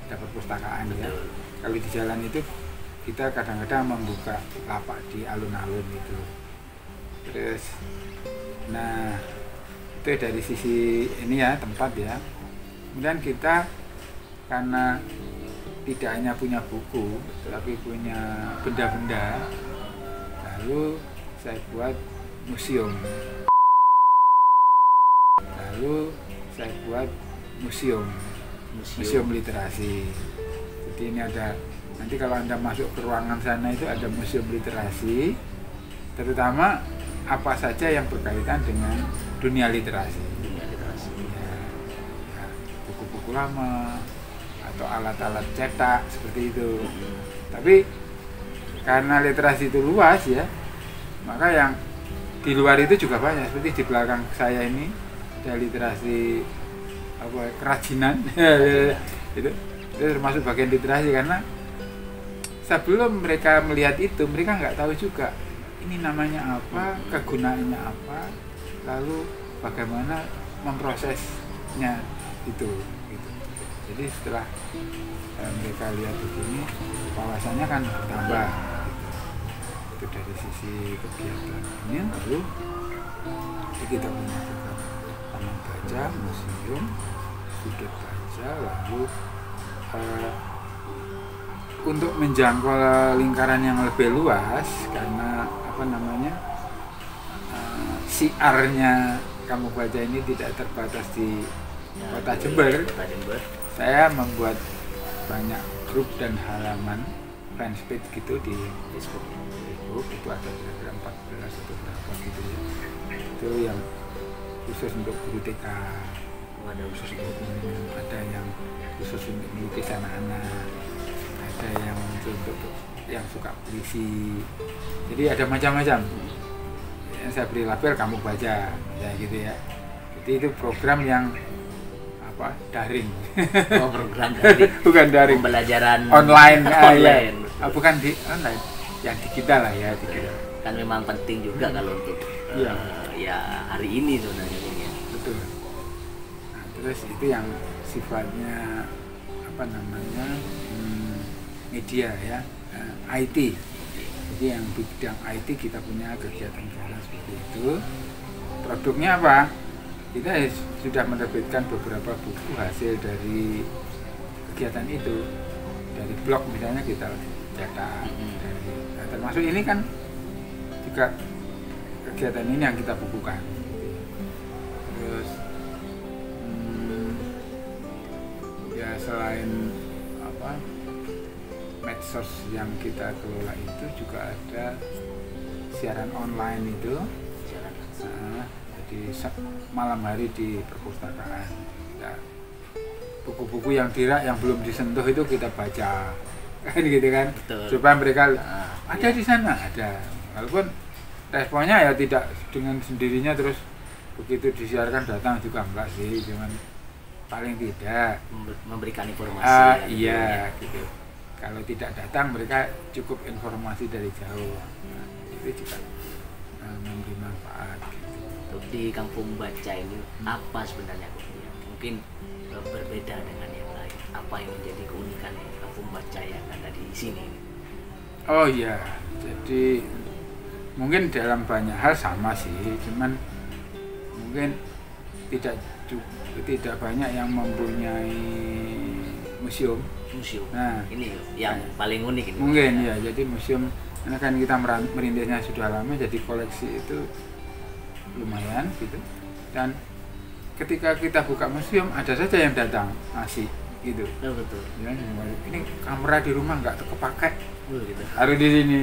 ada perpustakaan ya. Betul. Kalau di jalan itu kita kadang-kadang membuka lapak di alun-alun itu. Terus, nah itu dari sisi ini ya tempat ya. Kemudian kita karena tidak hanya punya buku, tapi punya benda-benda, lalu saya buat museum. Lalu saya buat museum literasi. Jadi ini ada, nanti kalau Anda masuk ke ruangan sana itu ada museum literasi, terutama apa saja yang berkaitan dengan dunia literasi. Ya, buku-buku lama atau alat-alat cetak seperti itu. Tapi karena literasi itu luas ya, maka yang di luar itu juga banyak. Seperti di belakang saya ini ada literasi kerajinan. itu termasuk bagian literasi, karena sebelum mereka melihat itu mereka nggak tahu juga ini namanya apa, kegunaannya apa, lalu bagaimana memprosesnya itu gitu. Jadi setelah mereka lihat begini, wawasannya kan bertambah gitu. Itu dari sisi kegiatan ini. Lalu kita punya program taman baca, museum, sudut baca, lalu untuk menjangkau lingkaran yang lebih luas, karena siarnya Kamu Baca ini tidak terbatas di Kota Jember. Saya membuat banyak grup dan halaman fanspage gitu di Facebook. Itu ada kira-kira 14 atau berapa gitu ya. Itu yang khusus untuk guru TK, ada khusus untuk ada yang khusus untuk melukis anak-anak, ada yang untuk yang suka puisi. Jadi ada macam-macam. Yang saya beri label Kamu Baca ya gitu ya. Jadi itu program yang daring. Oh, program daring. Bukan daring. Pembelajaran online. Online. Ya. Bukan di online, yang digital lah ya, digital. Kan memang penting juga kalau untuk ya hari ini sebenarnya ini. Betul. Nah, terus itu yang sifatnya media ya, IT. Jadi yang bidang IT kita punya kegiatan seperti itu. Produknya apa? Kita sudah menerbitkan beberapa buku hasil dari kegiatan itu. Dari blog misalnya kita cetak. Termasuk ini kan juga kegiatan ini yang kita bukukan. Terus ya selain medsos yang kita kelola itu juga ada siaran online itu. Jadi malam hari di perpustakaan ya, buku-buku yang yang belum disentuh itu kita baca kan gitu kan. Betul. Supaya mereka ada di sana, ada, walaupun responnya ya tidak dengan sendirinya terus begitu disiarkan datang juga enggak sih, cuman paling tidak memberikan informasi iya gitu. Kalau tidak datang mereka cukup informasi dari jauh, itu juga memberi manfaat gitu. Di Kampung Baca ini apa sebenarnya yang mungkin berbeda dengan yang lain? Apa yang menjadi keunikan Kampung Baca yang ada di sini? Oh iya, jadi mungkin dalam banyak hal sama sih, cuman mungkin tidak banyak yang mempunyai museum. Nah, ini yang paling unik ini. Mungkin ya, jadi museum karena kan kita merintisnya sudah lama, jadi koleksi itu lumayan gitu. Dan ketika kita buka museum ada saja yang datang asik gitu. Oh, betul. Ya, ini kamera di rumah nggak kepake. Gitu. Harus di sini.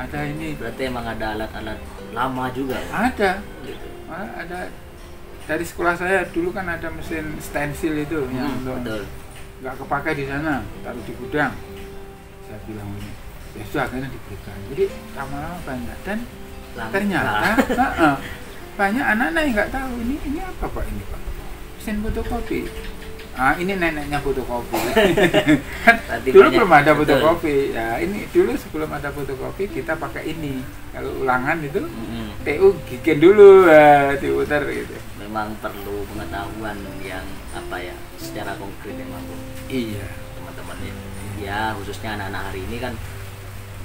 Ada ini. Berarti emang ada alat-alat lama juga. Ada. Gitu. Ada dari sekolah saya dulu kan ada mesin stensil itu yang untuk nggak kepake di sana, taruh di gudang. Saya bilang ini, ya sudah akhirnya diberikan. Jadi lama-lama banyak dan ternyata banyak anak-anak yang nggak tahu ini apa Pak, ini Pak, mesin fotokopi. Ini neneknya fotokopi. Dulu belum ada fotokopi. Ya ini dulu sebelum ada fotokopi kita pakai ini. Kalau ulangan itu TU gigen dulu, diputar gitu. Memang perlu pengetahuan yang secara konkret memang. Iya. Teman-teman ya khususnya anak-anak hari ini kan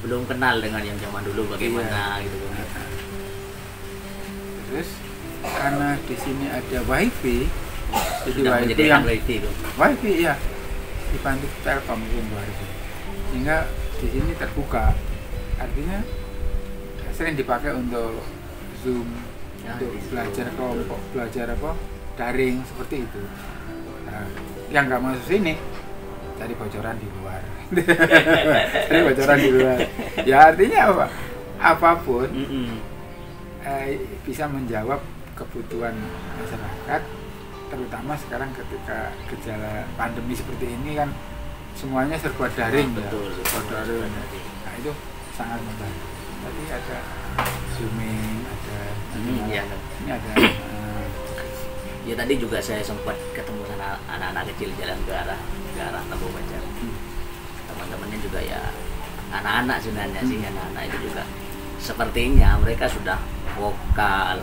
belum kenal dengan yang zaman dulu bagaimana gitu kan. Terus karena di sini ada wifi, jadi Sudah wifi menyediakan yang wifi itu. wifi ya dibantu Telkom itu wifi, sehingga di sini terbuka, artinya sering dipakai untuk Zoom, Ya, untuk di situ. belajar kelompok, belajar apa daring seperti itu. Nah, yang nggak masuk sini cari bocoran di luar. Cari bocoran di luar. Ya artinya apa? Apapun bisa menjawab kebutuhan masyarakat, terutama sekarang ketika gejala pandemi seperti ini kan semuanya serba daring, Betul, ya, serba serba daring. daring. Nah itu sangat membantu. Tadi ada zooming, ada Iya. ini ada Ya tadi juga saya sempat ketemu sama anak-anak kecil jalan ke arah Tembok Baca. Teman-temannya juga ya anak-anak sebenarnya sih, anak-anak itu juga sepertinya mereka sudah vokal,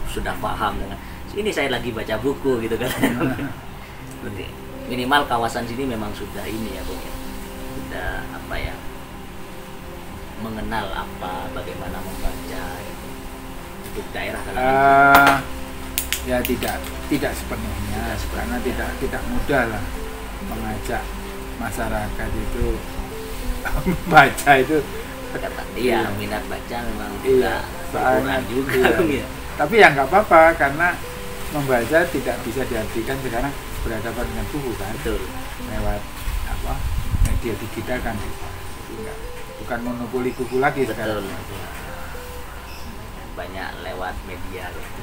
sudah paham dengan ini saya lagi baca buku gitu kan. Berarti minimal kawasan sini memang sudah ini ya Bung ya. Sudah apa ya? Mengenal bagaimana membaca gitu. Untuk daerah kan. ya tidak sepenuhnya, karena tidak mudah lah mengajak masyarakat itu baca itu. Iya, minat baca memang Iya, berkurang juga. iya. Bung, ya. Tapi ya nggak apa-apa, karena membaca tidak bisa diartikan sekarang berhadapan dengan buku kan, Betul. lewat apa media digital kan. Jadi bukan monopoli buku lagi Betul. sekarang. Banyak lewat media gitu.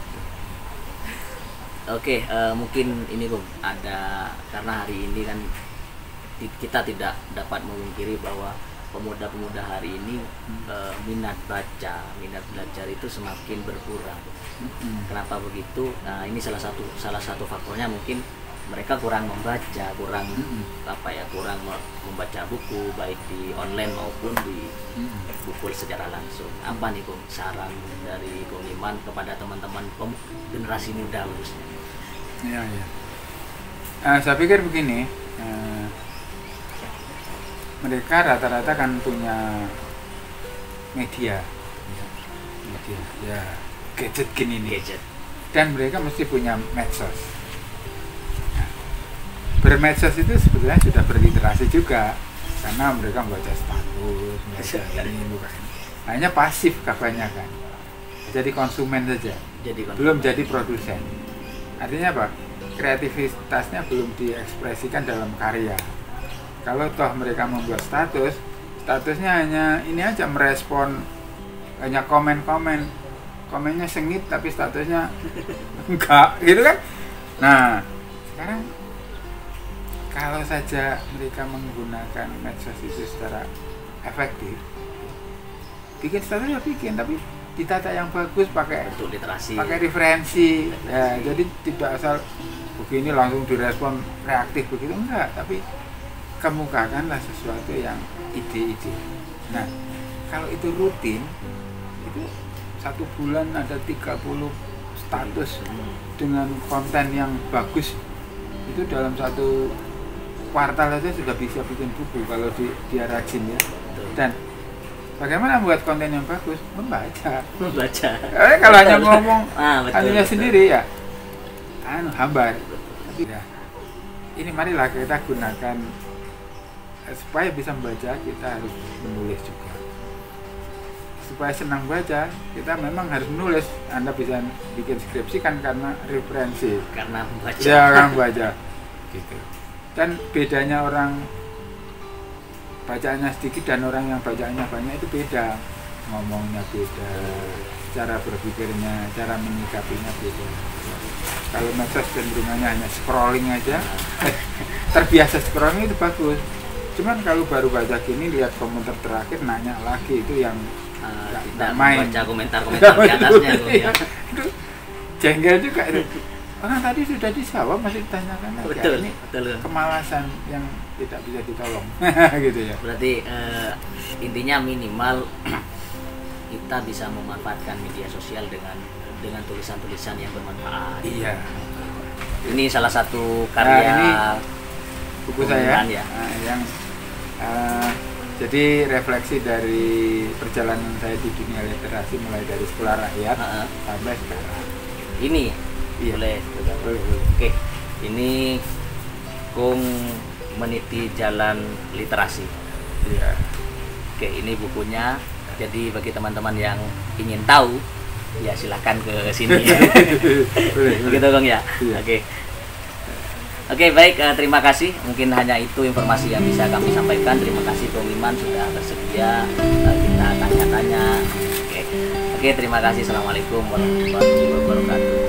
Oke, mungkin ini Bung, ada karena hari ini kan kita tidak dapat memungkiri bahwa pemuda-pemuda hari ini minat minat belajar itu semakin berkurang. Kenapa begitu? Nah, ini salah satu faktornya mungkin mereka kurang membaca, kurang kurang membaca buku baik di online maupun di buku secara langsung. Apa nih Bung saran dari Bung Iman kepada teman-teman generasi muda khususnya? Ya, ya. Saya pikir begini, mereka rata-rata kan punya media, ya gadget gini nih, Gadget. dan mereka mesti punya medsos. Nah, bermedsos itu sebetulnya sudah berliterasi juga, karena mereka membaca status, membaca ini, bukan. Hanya pasif kebanyakan, jadi konsumen saja, belum jadi produsen. Artinya apa? Kreativitasnya belum diekspresikan dalam karya. Kalau toh mereka membuat statusnya hanya ini aja, merespon, hanya komennya sengit tapi statusnya enggak, gitu kan? Nah, sekarang kalau saja mereka menggunakan medsos itu secara efektif, bikin status ya bikin, tapi ditata yang bagus, pakai Untuk literasi. pakai referensi. Ya, jadi tidak asal begini langsung direspon reaktif begitu, enggak, tapi kemukakanlah sesuatu yang ide-ide. Nah, kalau itu rutin, itu 1 bulan ada 30 status dengan konten yang bagus, itu dalam 1 kuartal saja sudah bisa bikin buku kalau dia rajin ya. Dan bagaimana membuat konten yang bagus? Membaca. Kalau hanya ngomong anunya sendiri ya hambar. Tapi ya, ini marilah kita gunakan, supaya bisa membaca kita harus menulis juga. Supaya senang baca kita memang harus menulis. Anda bisa bikin skripsi kan karena referensi, Karena membaca. ya kan baca gitu. Dan bedanya orang bacanya sedikit dan orang yang bacanya banyak itu beda, ngomongnya beda, cara berpikirnya, cara menyikapinya beda. Kalau medsos cenderungannya hanya scrolling aja, terbiasa scrolling itu bagus. Cuman kalau baru baca gini, lihat komentar terakhir, nanya lagi, itu yang tidak main. membaca komentar-komentar di atasnya Bung, ya. Itu jengkel juga itu. Orang tadi sudah dijawab masih ditanyakan lagi. Betul, Ini betul. kemalasan yang tidak bisa ditolong. Gitu ya. Berarti intinya minimal kita bisa memanfaatkan media sosial dengan tulisan-tulisan yang bermanfaat. Iya. Ini salah satu karya Nah, ini buku saya ya. yang Eh, jadi refleksi dari perjalanan saya di dunia literasi mulai dari sekolah rakyat sampai sekarang. Ini Iya. boleh. Boleh. Oke, ini Kung meniti jalan literasi. Iya. Oke, ini bukunya. Jadi bagi teman-teman yang ingin tahu, ya silahkan ke sini. Boleh. Begitu Kung ya. Iya. Oke, baik. Terima kasih. Mungkin hanya itu informasi yang bisa kami sampaikan. Terima kasih Kung Iman sudah bersedia kita tanya-tanya. Oke, terima kasih. Assalamualaikum warahmatullahi wabarakatuh.